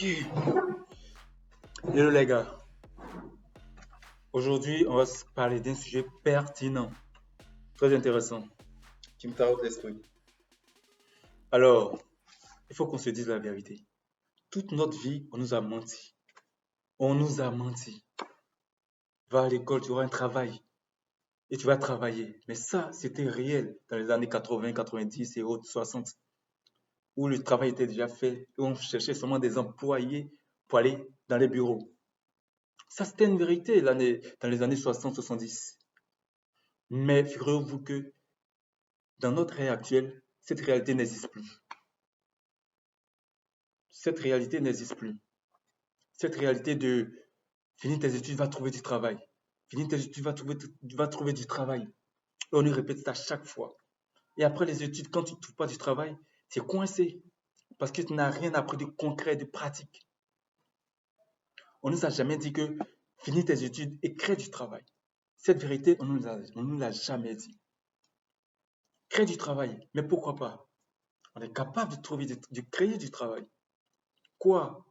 Hello les gars, aujourd'hui on va se parler d'un sujet pertinent, très intéressant, qui me taraude l'esprit. Alors, il faut qu'on se dise la vérité. Toute notre vie, on nous a menti. On nous a menti. Va à l'école, tu auras un travail et tu vas travailler. Mais ça, c'était réel dans les années 80, 90 et autres 60, où le travail était déjà fait et on cherchait seulement des employés pour aller dans les bureaux. Ça, c'était une vérité dans les années 60, 70. Mais figurez-vous que dans notre ère actuelle, cette réalité n'existe plus. Cette réalité n'existe plus. Cette réalité de finir tes études, va trouver du travail. Finir tes études, va trouver du travail. Et on nous répète ça chaque fois. Et après les études, quand tu ne trouves pas du travail, tu es coincé. Parce que tu n'as rien appris de concret, de pratique. On ne nous a jamais dit que finis tes études et crée du travail. Cette vérité, on ne nous l'a jamais dit. Crée du travail. Mais pourquoi pas? On est capable de trouver, de créer du travail. Quoi?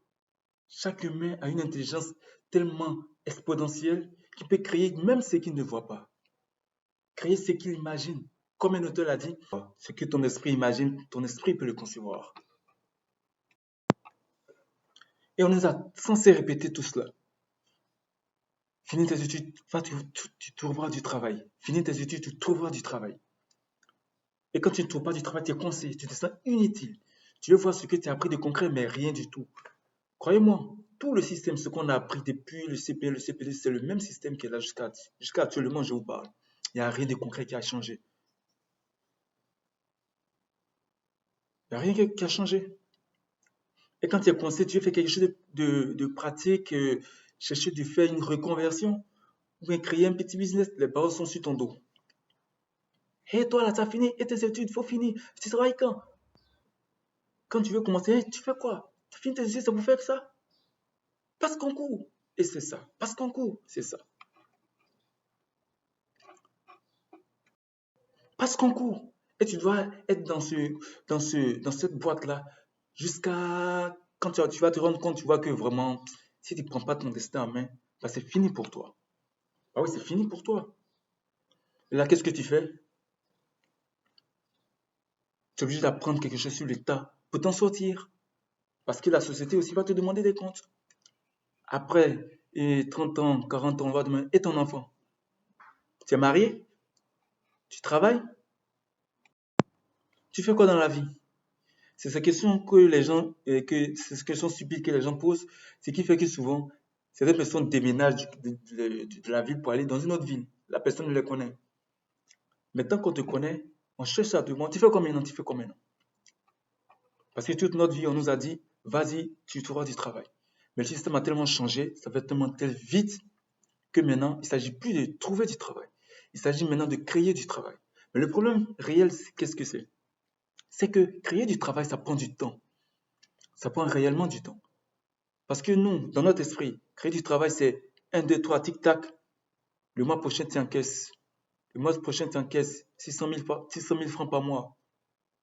Chaque humain a une intelligence tellement exponentielle qu'il peut créer même ce qu'il ne voit pas. Créer ce qu'il imagine. Comme un auteur l'a dit, ce que ton esprit imagine, ton esprit peut le concevoir. Et on nous a censé répéter tout cela. Finis tes études, tu trouveras du travail. Finis tes études, tu trouveras du travail. Et quand tu ne trouves pas du travail, tu es coincé, tu te sens inutile. Tu veux voir ce que tu as appris de concret, mais rien du tout. Croyez-moi, tout le système, ce qu'on a appris depuis le CP, le CPD, c'est le même système qui est là jusqu'à actuellement, je vous parle. Il n'y a rien de concret qui a changé. Il n'y a rien qui a changé. Et quand tu es coincé, tu veux faire quelque chose de pratique, chercher de faire une reconversion, ou bien créer un petit business, les paroles sont sur ton dos. Hé, toi là, tu as fini, et tes études, il faut finir. Tu travailles quand? Quand tu veux commencer, hey, tu fais quoi? Tu finis tes études, c'est pour faire ça? Passe concours. Et c'est ça. Passe concours, c'est ça. Passe concours. Et tu dois être dans cette boîte-là jusqu'à quand tu vas te rendre compte, tu vois que vraiment, si tu ne prends pas ton destin en main, bah, c'est fini pour toi. Ah oui, c'est fini pour toi. Et là, qu'est-ce que tu fais? Tu es obligé d'apprendre quelque chose sur l'État pour t'en sortir. Parce que la société aussi va te demander des comptes. Après, et 30 ans, 40 ans, on va demander, et ton enfant? Tu es marié? Tu travailles? Tu fais quoi dans la vie? C'est ces questions que les gens, c'est ces questions stupides que les gens posent, ce qui fait que souvent, certaines personnes déménagent de la ville pour aller dans une autre ville. La personne ne les connaît. Maintenant qu'on te connaît, on cherche à te demander, tu fais quoi maintenant? Tu fais quoi maintenant? Parce que toute notre vie, on nous a dit, vas-y, tu trouveras du travail. Mais le système a tellement changé, ça va tellement vite que maintenant, il ne s'agit plus de trouver du travail. Il s'agit maintenant de créer du travail. Mais le problème réel, qu'est-ce que c'est? C'est que créer du travail, ça prend du temps. Ça prend réellement du temps. Parce que nous, dans notre esprit, créer du travail, c'est un, 2, 3, tic-tac. Le mois prochain, tu encaisses. Le mois prochain, tu encaisses 600 000 francs par mois,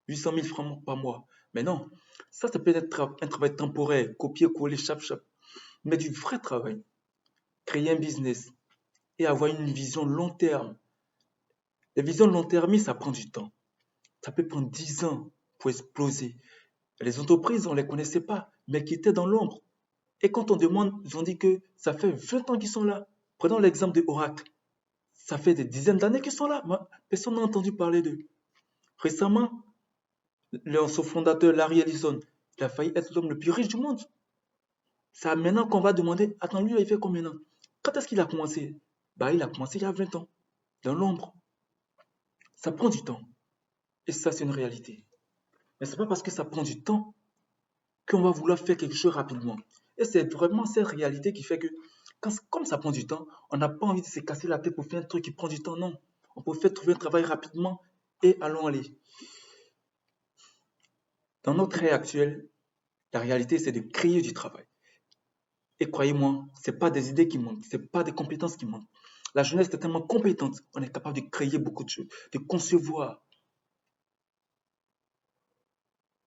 800 000 francs par mois. Mais non, ça peut être un travail temporaire, copier-coller, chap-chap. Mais du vrai travail, créer un business et avoir une vision long terme. Les visions long terme, ça prend du temps. Ça peut prendre 10 ans pour exploser. Les entreprises, on ne les connaissait pas, mais qui étaient dans l'ombre. Et quand on demande, ils ont dit que ça fait 20 ans qu'ils sont là. Prenons l'exemple de Oracle. Ça fait des dizaines d'années qu'ils sont là. Personne n'a entendu parler d'eux. Récemment, son fondateur, Larry Ellison, il a failli être l'homme le plus riche du monde. C'est maintenant qu'on va demander, attends, lui, il fait combien de temps? Quand est-ce qu'il a commencé? Bah, il a commencé il y a 20 ans, dans l'ombre. Ça prend du temps. Et ça, c'est une réalité. Mais c'est pas parce que ça prend du temps qu'on va vouloir faire quelque chose rapidement. Et c'est vraiment cette réalité qui fait que, comme ça prend du temps, on n'a pas envie de se casser la tête pour faire un truc qui prend du temps, non. On peut trouver un travail rapidement et allons aller. Dans notre ère actuelle, la réalité, c'est de créer du travail. Et croyez-moi, ce n'est pas des idées qui manquent, ce n'est pas des compétences qui manquent. La jeunesse est tellement compétente, on est capable de créer beaucoup de choses, de concevoir.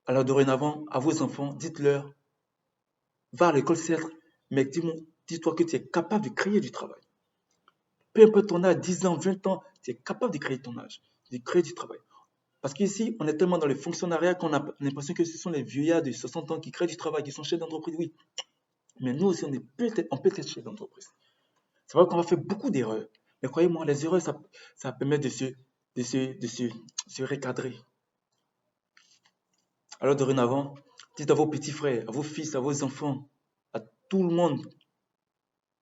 Alors dorénavant, à vos enfants, dites-leur, Va à l'école, certes, mais dis-toi que tu es capable de créer du travail. Peu importe ton âge, 10 ans, 20 ans, tu es capable de créer ton âge, de créer du travail. Parce qu'ici, on est tellement dans le fonctionnariat qu'on a l'impression que ce sont les vieillards de 60 ans qui créent du travail, qui sont chefs d'entreprise, oui. Mais nous aussi, on peut être chef d'entreprise. C'est vrai qu'on va faire beaucoup d'erreurs. Mais croyez-moi, les erreurs, ça permet de se recadrer. Alors dorénavant, dites à vos petits frères, à vos fils, à vos enfants, à tout le monde,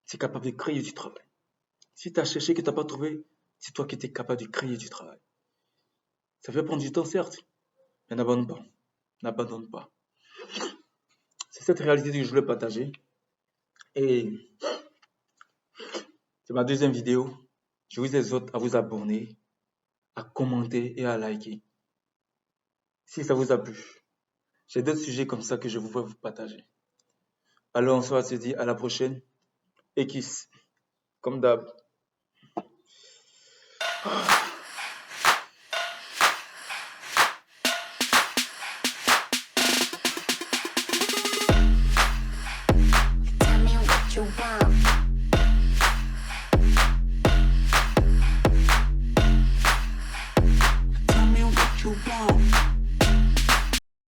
c'est capable de créer du travail. Si tu as cherché que tu n'as pas trouvé, c'est toi qui es capable de créer du travail. Ça fait prendre du temps, certes, mais n'abandonne pas. N'abandonne pas. C'est cette réalité que je voulais partager. Et c'est ma deuxième vidéo. Je vous exhorte à vous abonner, à commenter et à liker. Si ça vous a plu, j'ai d'autres sujets comme ça que je voudrais vous partager. Alors on se dit à la prochaine. Et kiss, comme d'hab. Tell me what you want.